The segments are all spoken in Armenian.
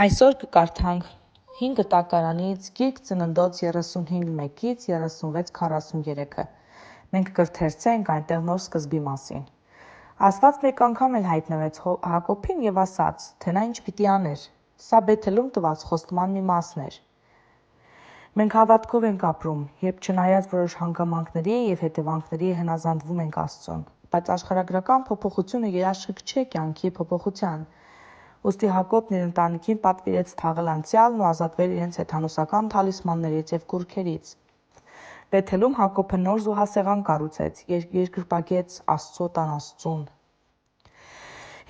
Այսօր կկարդանք 5 տակարանից գիրք ծննդոց 35-1-ից 36-43-ը։ Մենք կրթերցենք այնտեղ նոր սկզբի մասին։ Աստված մեկ անգամ էլ հայտնվեց Հակոբին և ասաց, թե նա ինչ պիտի աներ։ Սա Բեթելում տված խոստման մի մասն էր։ Մենք հավատքով ենք ապրում, երբ չնայած որոշ հանգամանքների և հետևանքների հնազանդվում ենք Աստծուն, բայց աշխարհագրական փոփոխությունը երաշխիք չէ կյանքի փոփոխության։ Ուստի Հակոբն իր ընտանիքին պատվիրեց թաղել անցյալն ու ազատվել իրենց հեթանոսական թալիսմաններից և կուռքերից։ Բեթելում Հակոբը նոր զոհասեղան կառուցեց, երկրպագեց Աստծո տան Աստծուն։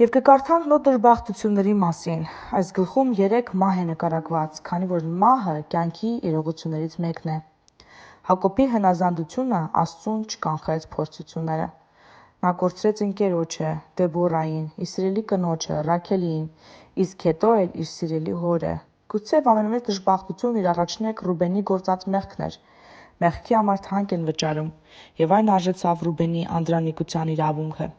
Եվ կկարդանք նոր դժբախտությունների մասին։ Այս գլխում 3 մահ է նկարագրված, քանի որ մահը կյանքի իրողություններից մեկն է։ Հակոբի հնազանդությունը Աստծուն չկանխեց փորձությունները։ Նա կորցրեց ընկերոջը Դեբորային, իր սիրելի կնոջը Ռաքելին, իսկ հետո էլ իր սիրելի հորը։ Գուցեև ամենամեծ դժբախտությունն իր առաջնեկ Ռուբենի գործած մեղքն էր։ Մեղքի համար թանկ են վճարում, և այն արժեցավ Ռուբենի անդրանիկության իրավունքը։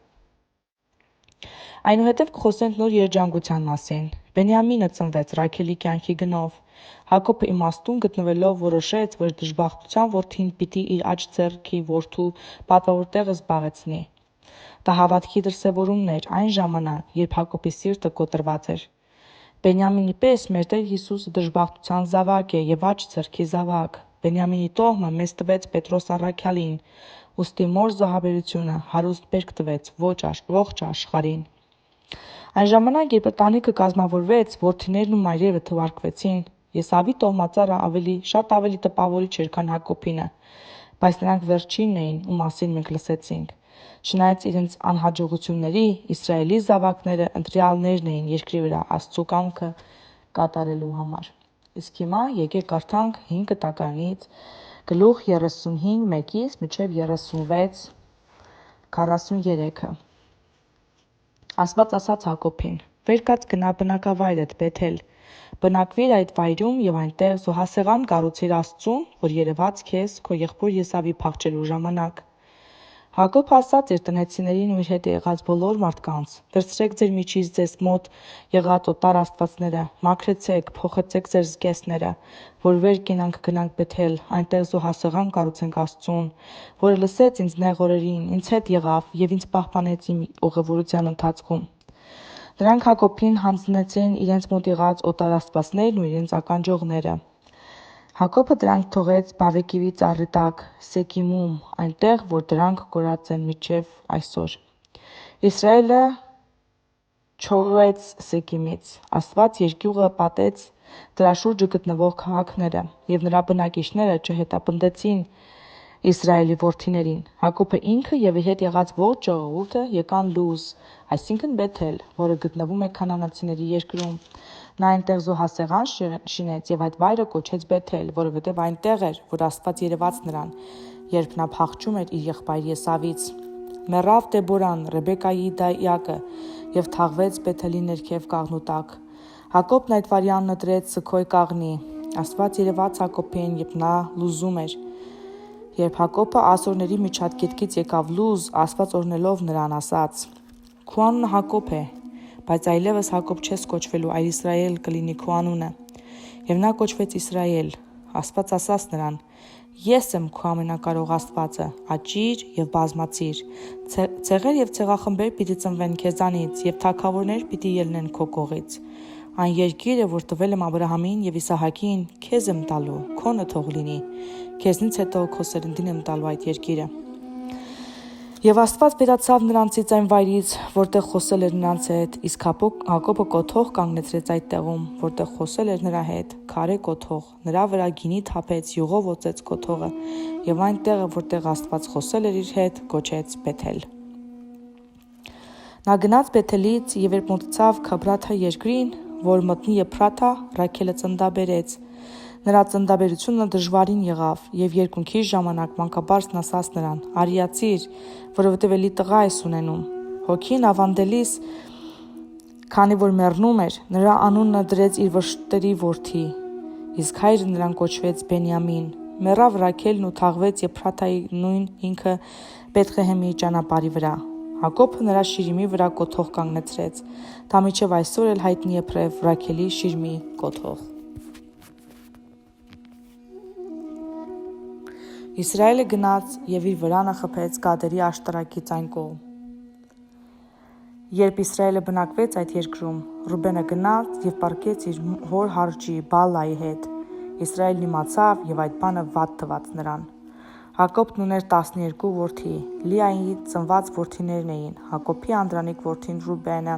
Այնուհետև կխոսենք նոր երջանկության մասին։ Բենյամինը ծնվեց Ռաքելի կյանքի գնով։ Հակոբը իմաստուն գտնվելով որոշեց, որ դժբախտության որդին պիտի իր աջ ձեռքի որդու պատվավոր տեղը զբաղեցնի։ Դա հավատքի դրսևորումն էր այն ժամանակ, երբ Հակոբի սիրտը կոտրված էր։ Բենյամինի պես մեր Տեր Հիսուսը դժբախտության զավակ է և աջ ձեռքի զավակ։ Բենյամինի տոհմը մեզ տվեց Պետրոս առաքյալին, ուստի մոր զոհաբերությունը հարուստ բերք տվեց ողջ աշխարհին։ Այն ժամանակ, երբ ընտանիքը կազմավորվեց, որդիներն ու մայրերը թվարկվեցին, Եսավի տոհմածառը շատ ավելի տպավորիչ էր, քան Հակոբինը, բայց նրանք վերջինն էին, ում մասին մենք լսեցինք։ Չնայած իրենց անհաջողությունների, Իսրայելի զավակները ընտրյալներն էին երկրի վրա Աստծո կամքը կատարելու համար։ Իսկ հիմա եկեք կարդանք 5 տակարանից գլուխ 35-1-ից մինչև 36-43-ը։ Աստված ասաց Հակոբին. «Վեր կաց գնա բնակավայրդ Բեթել, բնակվիր այդ վայրում և այնտեղ զոհասեղան կառուցիր Աստծուն, որ երևաց քեզ քո եղբոր Եսավի փախչելու ժամանակ»։ Հակոբը ասաց իր տնեցիներին ու իր հետ եղած բոլոր մարդկանց. «Վերցրեք ձեր միջից ձեզ մոտ եղած օտար աստվածները, մաքրեցեք, փոխեցեք ձեր զգեստները, որ վեր կենանք գնանք Բեթել, այնտեղ զոհասեղան կառուցենք Աստծուն, որը լսեց ինձ նեղ օրերին, ինձ հետ եղավ և ինձ պահպանեց իմ ուղևորության ընթացքում»։ Նրանք Հակոբին հանձնեցին իրենց մոտ եղած օտար աստվածներն ու իրենց ականջողները։ Հակոբը դրանք թողեց Բավեկիվի ծառի տակ Սեկիմում, այնտեղ, որ դրանք կորած են մինչև այսօր։ Իսրայելը չողեց Սեկիմից։ Աստված երկյուղը պատեց դրա շուրջը գտնվող քաղաքները, և նրա բնակիչները չհետապնդեցին Իսրայելի որդիներին։ Հակոբը ինքը և իր հետ եղած ողջ ժողովուրդը եկան Լուզ, այսինքն Բեթել, որը գտնվում է քանանացիների երկրում։ Նա այնտեղ զոհասեղան շինեց և այդ վայրը կոչեց Բեթել, որովհետև այնտեղ էր, որ Աստված երևաց նրան, երբ նա փախչում էր իր եղբայր Եսավից։ Մեռավ Դեբորան, Ռեբեկայի դիակը, և թաղվեց Բեթելի ներքև կաղնու տակ։ Հակոբն այդ վայրի անունը դրեց Սքոյ կաղնի։ Աստված երևաց Հակոբին, երբ նա Լուզում էր։ Երբ Հակոբը ասորների միջատկետքից եկավ Լուզ, Աստված օրհնելով նրան ասաց. «Քո անունը Հակոբ է, բայց այլևս Հակոբ չես կոչվելու, այլ Իսրայել կլինի քո անունը»։ Եվ նա կոչվեց Իսրայել։ Աստված ասաց նրան. «Ես եմ քո ամենակարող Աստվածը, աճիր և բազմացիր, ցեղեր և ցեղախմբեր պիտի ծնվեն քեզանից, և թագավորներ պիտի ելնեն քո կողից։ Այն երկիրը, որ տվել եմ Աբրահամին և Իսահակին, քեզ եմ տալու, քոնը թող լինի, քեզնից հետո քո սերնդին եմ տալու այդ երկիրը»։ Եվ Աստված վերացավ նրանցից այն վայրից, որտեղ խոսել էր նրանց հետ, իսկ Հակոբը կոթող կանգնեցրեց այդ տեղում, որտեղ խոսել էր նրա հետ, քարե կոթող, նրա վրա գինի թափեց, յուղով օծեց կոթողը, և այն տեղը, որտեղ Աստված խոսել էր իր հետ, կոչեց Բեթել։ Նա գնաց Բեթելից, և երբ մոտեցավ Քաբրաթա երկրին, որ մտնի Եփրաթա, Ռաքելը ծննդաբերեց։ Նրա ծննդաբերությունը դժվարին եղավ, և երկունքի ժամանակ մանկաբարձն ասաց նրան. «Արիացիր, որովհետև էլի տղա ես ունենում»։ Հոգին ավանդելիս, քանի որ մեռնում էր, նրա անունը դրեց իր վշտերի որդի, իսկ հայրը նրան կոչվեց Բենյամին։ Մեռավ Ռաքելն ու թաղվեց Եփրաթայի նույն ինքը Բեթղեհեմի ճանապարհի վրա։ Հակոբը նրա շիրիմի վրա կոթող կանգնեցրեց։ Դա մինչև այսօր էլ հայտնի է բռև Ռաքելի շիրմի կոթող։ Իսրայելը գնաց և իր վրանը խփեց Գադերի աշտարակից այն կողմ։ Երբ Իսրայելը բնակվեց այդ երկրում, Ռուբենը գնաց և պառկեց իր հոր հարճի Բալայի հետ։ Իսրայելն իմացավ և այդ բանը վատ թվաց նրան։ Հակոբն ուներ 12 որդի, Լիայի ծնված որդիներն էին Հակոբի անդրանիկ որդին Ռուբենը,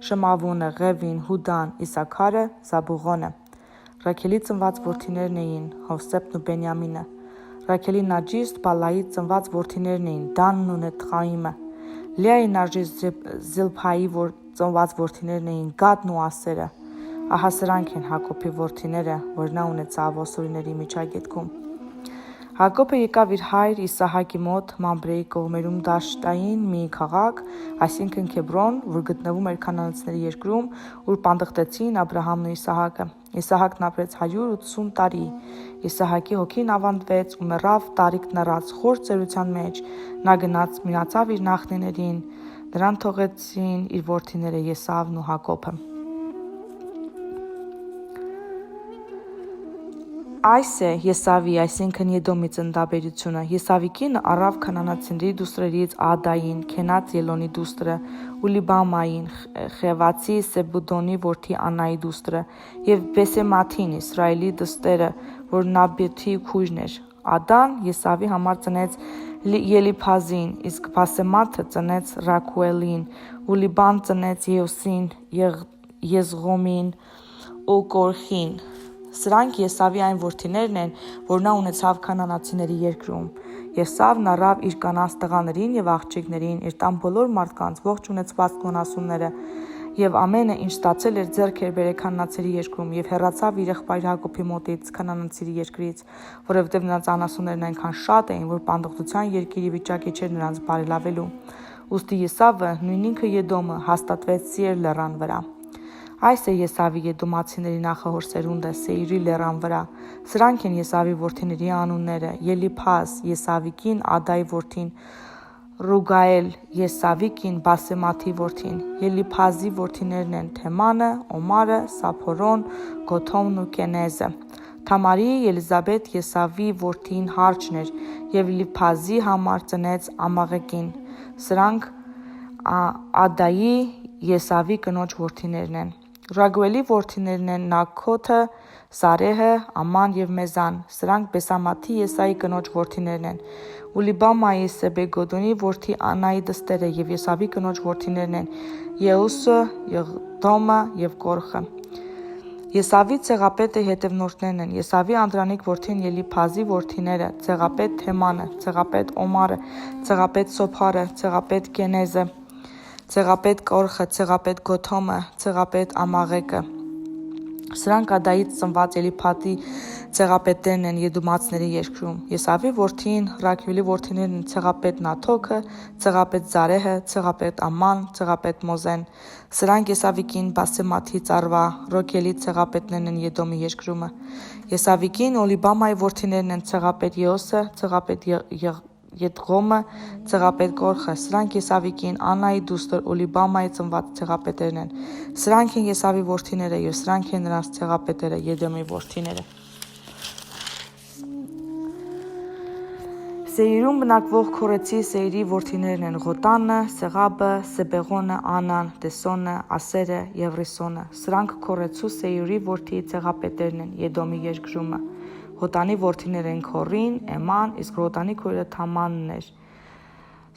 Շմավոնը, Ղևին, Հուդան, Իսաքարը, Զաբուղոնը։ Ռաքելի ծնված որդիներն էին Հովսեփն ու Բենյամինը։ Ռաքելի նաջիստ Բալայի ծնված որդիներն էին Դանն ու Նեթղայիմը։ Լիայի նաջիստ Զիլփայի ծնված որդիներն էին Գադն ու Ասերը։ Ահա սրանք են Հակոբի որդիները, որ նա ունեցավ Օսորիների միջագետքում։ Հակոբը եկավ իր հայր Իսահակի մոտ Մամբրեի կողմերում դաշտային մի քաղաք, այսինքն Քեբրոն, որ գտնվում էր քանանացիների երկրում, ուր պանդխտեցին Աբրահամն ու Իսահակը։ Իսահակն ապրեց 180 տարի։ Իսահակի հոգին ավանդվեց ու մեռավ տարիքն առած խոր ծերության մեջ։ Նա գնաց մնացավ իր նախնիներին, նրան թողեցին իր որդիները Եսավն ու Հակոբը։ Այս է Եսավի, այսինքն Եդոմի ծննդաբերությունը։ Եսավի կինը առավ քանանացիների դուստրերից Ադային, Քենած Ելոնի դուստրը, Ուլիբամային, Խևացի Սեբուդոնի որդի Անայի դուստրը, և Բեսեմաթին, Իսրայելի դստերը, որ Նաբեթի քույրն էր։ Ադան Եսավի համար ծնեց Ելիփազին, իսկ Բասեմաթը ծնեց Ռաքուելին, Ուլիբան ծնեց Եոսին, Եզղոմին ու Կորխին։ Սրանք Եսավի այն որդիներն են, որ նա ունեցավ քանանացիների երկրում։ Եսավն առավ իր կանանց տղաներին և աղջիկներին, իր տան բոլոր մարդկանց ողջ ունեցվածքն ու անասունները, և ամենը, ինչ ստացել էր, ձեռք էր բերել քանանացիների երկրում, և հեռացավ իր եղբայր Հակոբի մոտից քանանացիների երկրից, որովհետև նրանց անասուններն այնքան շատ էին, որ պանդխտության երկիրը վիճակի չէր նրանց բարելավելու։ Ուստի Եսավը, նույն ինքը Եդոմը, հաստատվեց Սեիր լեռան վրա։ Այս է Եսավի եդոմացիների նախահոր սերունդը Սեիրի լեռան վրա։ Սրանք են Եսավի որդիների անունները՝ Ելիփազ, Եսավի կին Ադայի որդին, Ռուգայել, Եսավի կին Բասեմաթի որդին։ Ելիփազի որդիներն են Թեմանը, Օմարը, Սափորոն, Գոթոմն ու Կենեզը։ Թամարի Ելիզաբեթ Եսավի որդին հարճն էր և Ելիփազի համար ծնեց Ամաղեկին։ Սրանք Ադայի Եսավի կնոջ որդիներն են։ Ռագուելի որդիներն են Նաքոթը, Սարեհը, Աման և Մեզան։ Սրանք Բեսամաթի Եսայի կնոջ որդիներն են։ Ուլիբամայի Սեբեգոդոնի որդի Անայի դստերը և Եսավի կնոջ որդիներն են Եուսը, Եղդոմը և Կորխը։ Եսավի ցեղապետը հետևնորդներն են։ Եսավի անդրանիկ որդին Ելիփազի որդիները՝ ցեղապետ Թեմանը, ցեղապետ Օմարը, ցեղապետ Սոփարը, ցեղապետ Կենեզը, ցեղապետ Կորխը, ցեղապետ Գոթոմը, ցեղապետ Ամաղեկը։ Սրանք Ադայից ծնված Ելիփազի ցեղապետերն են Եդոմացիների երկրում։ Եսավի որդին Ռաքուելի որդիներն են ցեղապետ Նաթոքը, ցեղապետ Զարեհը, ցեղապետ Աման, ցեղապետ Մոզեն։ Սրանք Եսավի կին Բասեմաթի ծառվա Ռոքելի ցեղապետներն են Եդոմի երկրումը։ Եսավի կին Օլիբամայի որդիներն են ցեղապետ Եոսը, ցեղապետ Եդղոմը, ցեղապետ Կորխը։ Սրանք Եսավի կին Անայի դուստր Օլիբամայի ծնված ցեղապետերն են։ Սրանք են Եսավի որդիները և սրանք են նրանց ցեղապետերը, Եդոմի որդիները։ Սեիրում բնակվող Քորեցի Սեիրի որդիներն են Ղոտանը, Սեղաբը, Սեբեղոնը, Անան, Տեսոնը, Ասերը և Ռիսոնը։ Սրանք Քորեցու Սեիրի որդի ցեղապետերն են Եդոմի երկրումը։ Ղոտանի որդիներ են Քորին, Էման, իսկ Ղոտանի քույրը Թամանն էր։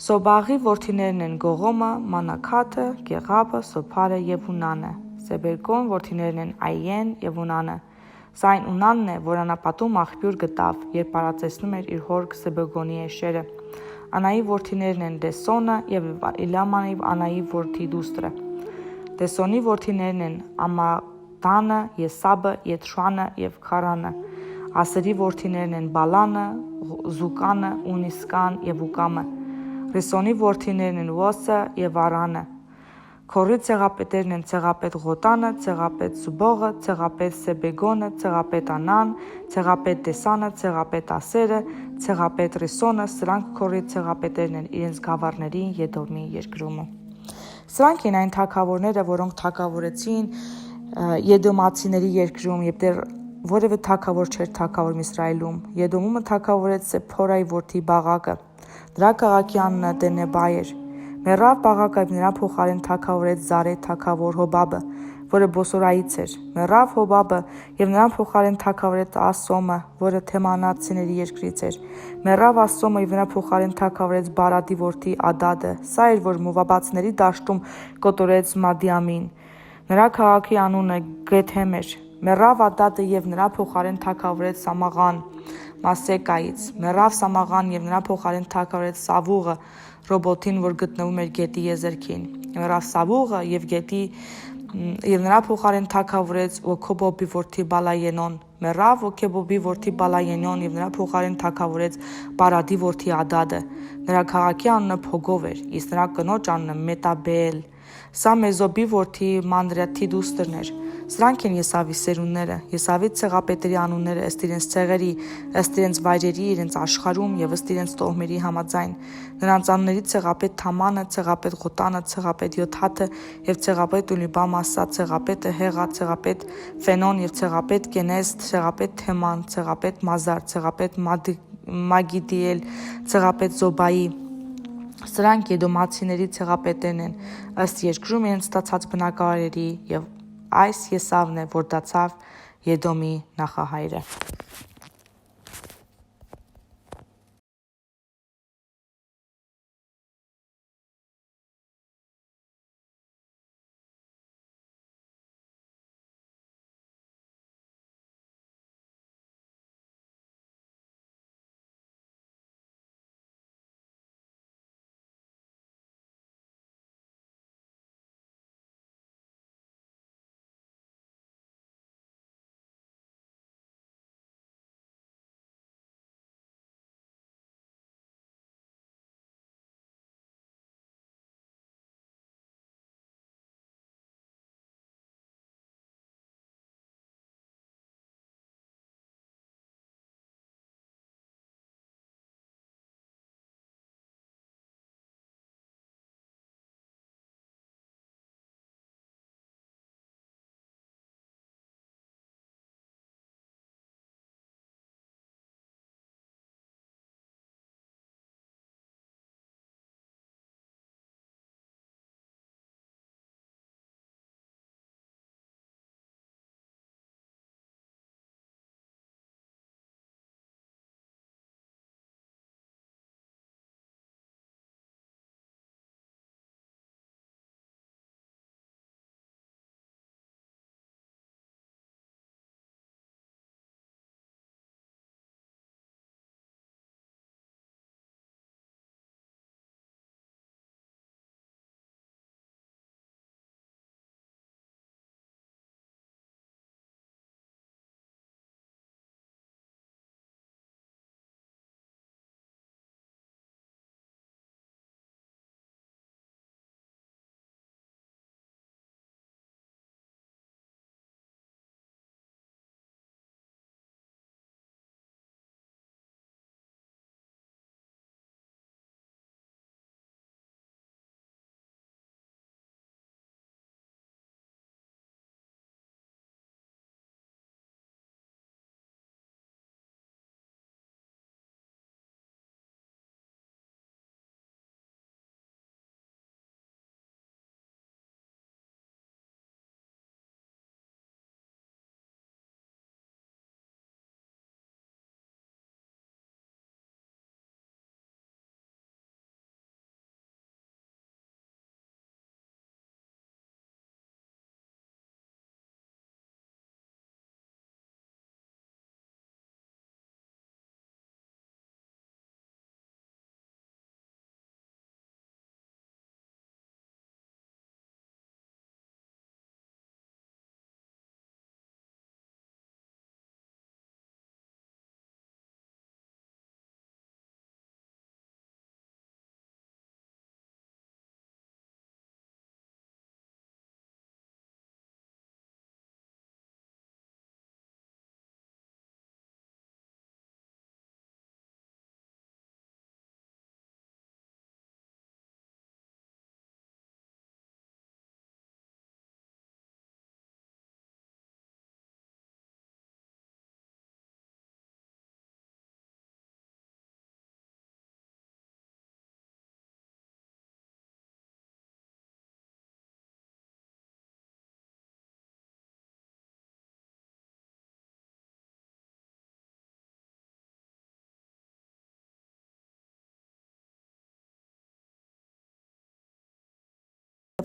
Սոբաղի որդիներն են Գողոմը, Մանաքաթը, Գեղաբը, Սոփարը և Ունանը։ Սեբերկոն որդիներն են Այեն և Ունանը։ Սա այն Ունանն է, որ անապատում աղբյուր գտավ, երբ պարածեցնում էր իր հոր Սեբեգոնի էշերը։ Անայի որդիներն են Դեսոնը և Իլամանի Անայի որդի դուստրը։ Դեսոնի որդիներն են Ամադանը, Եսաբը, Եթրանը և Քարանը։ Ասերի որդիներն են Բալանը, Զուկանը, Ունիսկան և Ուկամը։ Ռիսոնի որդիներն են Ոսը և Արանը։ Քորի ցեղապետերն են ցեղապետ Ղոտանը, ցեղապետ Զուբողը, ցեղապետ Սեբեգոնը, ցեղապետ Անան, ցեղապետ Դեսանը, ցեղապետ Ասերը, ցեղապետ Ռիսոնը, սրանք քորի ցեղապետերն են իրենց գավառներին Եդոմի երկրում։ Սրանք են այն թագավորները, որոնք թագավորեցին Եդոմացիների երկրում, եւ դեռ որևէ թագավոր չէր թագավորում Իսրայելում։ Եդոմումը թագավորեց Սեփորայի որդի Բաղակը։ Դրա քաղաքի անունը Դենեբա էր։ Մերավ Բաղակը նրա փոխարեն թագավորեց Զարե թագավոր Հոբաբը, որը Բոսորայից էր։ Մերավ Հոբաբը եւ նրան փոխարեն թագավորեց Ասոմը, որը Թեմանացիների երկրից էր։ Մերավ Ասոմը եւ նրա փոխարեն թագավորեց Բարադի որդի Ադադը։ Սա էր, որ Մովաբացիների դաշտում կոտորեց Մադիամին։ Նրա քաղաքի անունը Գեթեմ էր։ Մերավ Ադադը եւ նրա փոխարեն թագավորեց Սամաղան Մասեկայից։ Մերավ Սամաղան եւ նրա փոխարեն թագավորեց Սավուղը Ռոբոթին, որ գտնվում էր գետի եզերքին։ Մերավ Սավուղը եւ նրա փոխարեն թագավորեց Օքոբոբի որդի Բալայենոն։ Մերավ Օքեբոբի որդի Բալայենոն եւ նրա փոխարեն թագավորեց Պարադի որդի Ադադը։ Նրա քաղաքի անունը Փոգով էր, իսկ նրա կնոջ անունը Մետաբել։ Սա Մեզոբի որդի Մանրյաթի դուստրն էր։ Սրանք են Եսավի սերունդները։ Եսավի ցեղապետերի անունները ըստ իրենց ցեղերի, ըստ իրենց վայրերի, իրենց աշխարհում եւ ըստ իրենց տոհմերի համաձայն։ Նրանց անունների ցեղապետ Թամանը, ցեղապետ Ղոտանը, ցեղապետ Յոթաթը եւ ցեղապետ Ուլիբամասա, ցեղապետը Հեղա, ցեղապետ Ֆենոն եւ ցեղապետ Կենես, ցեղապետ Թեման, ցեղապետ Մազար, ցեղապետ Մագիդիել, ցեղապետ Զոբայի։ Սրանք Եդոմացիների ցեղապետերն են ըստ երկրում իրենց ստացած բնակավայրերի, եւ այս Եսավն է, որ դարձավ Եդոմի նախահայրը։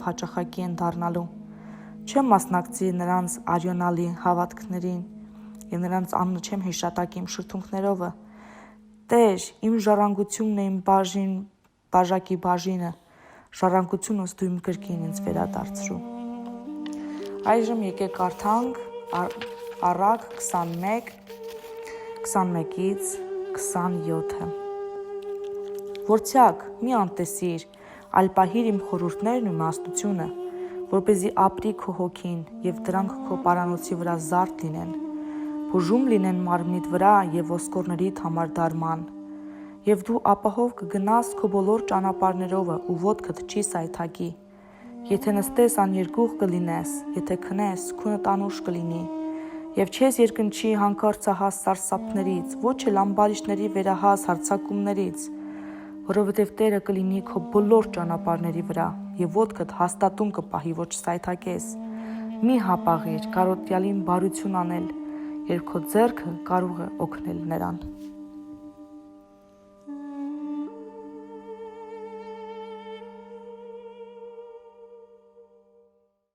հաճախակի են դառնալու։ Չեմ մասնակցի նրանց արյունալի հավատքներին եւ նրանց անունը չեմ հիշատակի իմ շրթունքներովը։ Տեր, իմ ժառանգությունն է իմ բաժակի բաժինը, ժառանգությունս դու իմ կրկին ինձ վերադարձրու։ Այժմ եկեք կարդանք Առակ 21-ից 27-ը։ Որդյակ, մի անտեսիր, այլ պահիր իմ խորհուրդներն ու իմաստությունը, որպեսզի ապրի քո հոգին եւ դրանք քո պարանոցի վրա զարդ լինեն, բուժում լինեն մարմնիդ վրա եւ ոսկորներիդ համար դարման, եւ դու ապահով կգնաս քո բոլոր ճանապարհներովը ու ոտքդ չի սայթակի։ Եթե նստես աներկուղ կլինես, եթե քնես քունդ անուշ կլինի, եւ չես երկնչի հանկարծահաս սարսափներից, ոչ էլ ամբարիշտների վերահաս հարձակումներից, որովհետեւ Տերը կլինի քո բոլոր ճանապարհների վրա եւ ոտքդ հաստատուն կպահի, ոչ սայթակես։ Մի հապաղիր կարոտյալին բարություն անել, երբ քո ձեռքը կարող է օգնել նրան։